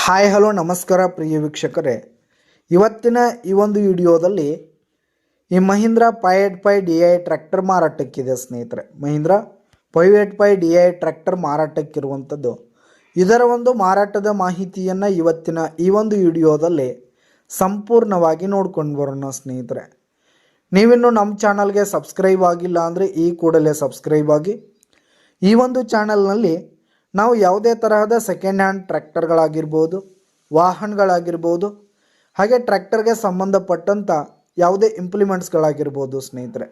Hi hello ನಮಸ್ಕಾರ ಪ್ರಿಯ ವೀಕ್ಷಕರೇ, ಇವತ್ತಿನ ಈ ಒಂದು ವಿಡಿಯೋದಲ್ಲಿ ಈ ಮಹೀಂದ್ರ 585 DI ಟ್ರ್ಯಾಕ್ಟರ್ ಮಾರಾಟಕ್ಕಿದೆ ಸ್ನೇಹಿತರೆ. ಮಹೀಂದ್ರ 585 DI ಟ್ರ್ಯಾಕ್ಟರ್ ಮಾರಾಟಕ್ಕಿರುವಂಥದ್ದು. ಇದರ ಒಂದು ಮಾರಾಟದ ಮಾಹಿತಿಯನ್ನು ಇವತ್ತಿನ ಈ ಒಂದು ವಿಡಿಯೋದಲ್ಲಿ ಸಂಪೂರ್ಣವಾಗಿ ನೋಡ್ಕೊಂಡು ಬರೋಣ ಸ್ನೇಹಿತರೆ. ನೀವಿನ್ನು ನಮ್ಮ ಚಾನಲ್ಗೆ ಸಬ್ಸ್ಕ್ರೈಬ್ ಆಗಿಲ್ಲ ಅಂದರೆ ಈ ಕೂಡಲೇ ಸಬ್ಸ್ಕ್ರೈಬ್ ಆಗಿ. ಈ ಒಂದು ಚಾನಲ್ನಲ್ಲಿ ನಾವು ಯಾವುದೇ ತರಹದ ಸೆಕೆಂಡ್ ಹ್ಯಾಂಡ್ ಟ್ರ್ಯಾಕ್ಟರ್ಗಳಾಗಿರ್ಬೋದು, ವಾಹನಗಳಾಗಿರ್ಬೋದು, ಹಾಗೆ ಟ್ರ್ಯಾಕ್ಟರ್ಗೆ ಸಂಬಂಧಪಟ್ಟಂಥ ಯಾವುದೇ ಇಂಪ್ಲಿಮೆಂಟ್ಸ್ಗಳಾಗಿರ್ಬೋದು ಸ್ನೇಹಿತರೆ,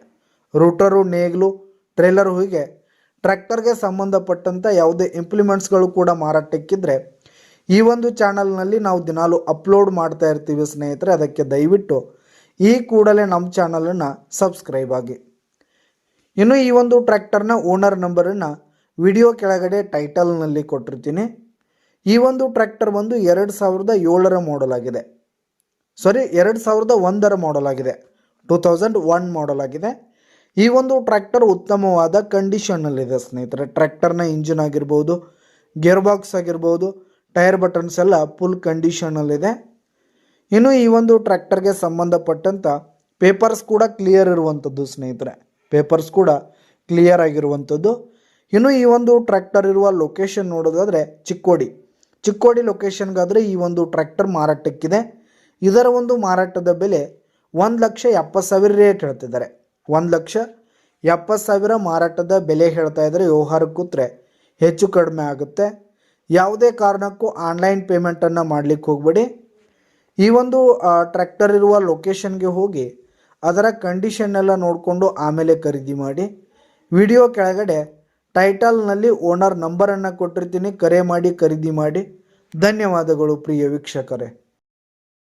ರೂಟರು, ನೇಗ್ಲು, ಟ್ರೇಲರು, ಹೀಗೆ ಟ್ರ್ಯಾಕ್ಟರ್ಗೆ ಸಂಬಂಧಪಟ್ಟಂಥ ಯಾವುದೇ ಇಂಪ್ಲಿಮೆಂಟ್ಸ್ಗಳು ಕೂಡ ಮಾರಾಟಕ್ಕಿದ್ರೆ ಈ ಒಂದು ಚಾನಲ್ನಲ್ಲಿ ನಾವು ದಿನಾಲು ಅಪ್ಲೋಡ್ ಮಾಡ್ತಾ ಇರ್ತೀವಿ ಸ್ನೇಹಿತರೆ. ಅದಕ್ಕೆ ದಯವಿಟ್ಟು ಈ ಕೂಡಲೇ ನಮ್ಮ ಚಾನಲನ್ನು ಸಬ್ಸ್ಕ್ರೈಬ್ ಆಗಿ. ಇನ್ನು ಈ ಒಂದು ಟ್ರ್ಯಾಕ್ಟರ್ನ ಓನರ್ ನಂಬರನ್ನು ವಿಡಿಯೋ ಕೆಳಗಡೆ ಟೈಟಲ್ನಲ್ಲಿ ಕೊಟ್ಟಿರ್ತೀನಿ. ಈ ಒಂದು ಟ್ರ್ಯಾಕ್ಟರ್ ಬಂದು 2007 ಮಾಡಲ್ ಆಗಿದೆ. 2001 ಮಾಡಲ್ ಆಗಿದೆ. 2001 ಮಾಡಲ್ ಆಗಿದೆ. ಈ ಒಂದು ಟ್ರ್ಯಾಕ್ಟರ್ ಉತ್ತಮವಾದ ಕಂಡೀಷನ್ನಲ್ಲಿದೆ ಸ್ನೇಹಿತರೆ. ಟ್ರ್ಯಾಕ್ಟರ್ನ ಇಂಜಿನ್ ಆಗಿರ್ಬೋದು, ಗೇರ್ ಬಾಕ್ಸ್ ಆಗಿರ್ಬೋದು, ಟೈರ್ ಬಟನ್ಸ್ ಎಲ್ಲ ಫುಲ್ ಕಂಡೀಷನಲ್ಲಿದೆ. ಇನ್ನು ಈ ಒಂದು ಟ್ರ್ಯಾಕ್ಟರ್ಗೆ ಸಂಬಂಧಪಟ್ಟಂಥ ಪೇಪರ್ಸ್ ಕೂಡ ಕ್ಲಿಯರ್ ಇರುವಂಥದ್ದು ಸ್ನೇಹಿತರೆ. ಪೇಪರ್ಸ್ ಕೂಡ ಕ್ಲಿಯರ್ ಆಗಿರುವಂಥದ್ದು. ಇನ್ನು ಈ ಒಂದು ಟ್ರ್ಯಾಕ್ಟರ್ ಇರುವ ಲೊಕೇಶನ್ ನೋಡೋದಾದರೆ ಚಿಕ್ಕೋಡಿ ಲೊಕೇಶನ್ಗಾದರೆ ಈ ಒಂದು ಟ್ರ್ಯಾಕ್ಟರ್ ಮಾರಾಟಕ್ಕಿದೆ. ಇದರ ಒಂದು ಮಾರಾಟದ ಬೆಲೆ 1,70,000 ರೇಟ್ ಹೇಳ್ತಿದ್ದಾರೆ. 1,70,000 ಮಾರಾಟದ ಬೆಲೆ ಹೇಳ್ತಾ ಇದ್ದಾರೆ. ವ್ಯವಹಾರಕ್ಕೆ ಕೂತ್ರೆ ಹೆಚ್ಚು ಕಡಿಮೆ ಆಗುತ್ತೆ. ಯಾವುದೇ ಕಾರಣಕ್ಕೂ ಆನ್ಲೈನ್ ಪೇಮೆಂಟನ್ನು ಮಾಡಲಿಕ್ಕೆ ಹೋಗಬೇಡಿ. ಈ ಒಂದು ಟ್ರ್ಯಾಕ್ಟರ್ ಇರುವ ಲೊಕೇಶನ್ಗೆ ಹೋಗಿ ಅದರ ಕಂಡೀಷನ್ನೆಲ್ಲ ನೋಡಿಕೊಂಡು ಆಮೇಲೆ ಖರೀದಿ ಮಾಡಿ. ವಿಡಿಯೋ ಕೆಳಗಡೆ ಟೈಟಲ್ನಲ್ಲಿ ಓನರ್ ನಂಬರನ್ನು ಕೊಟ್ಟಿರ್ತೀನಿ. ಕರೆ ಮಾಡಿ ಖರೀದಿ ಮಾಡಿ. ಧನ್ಯವಾದಗಳು ಪ್ರಿಯ ವೀಕ್ಷಕರೇ.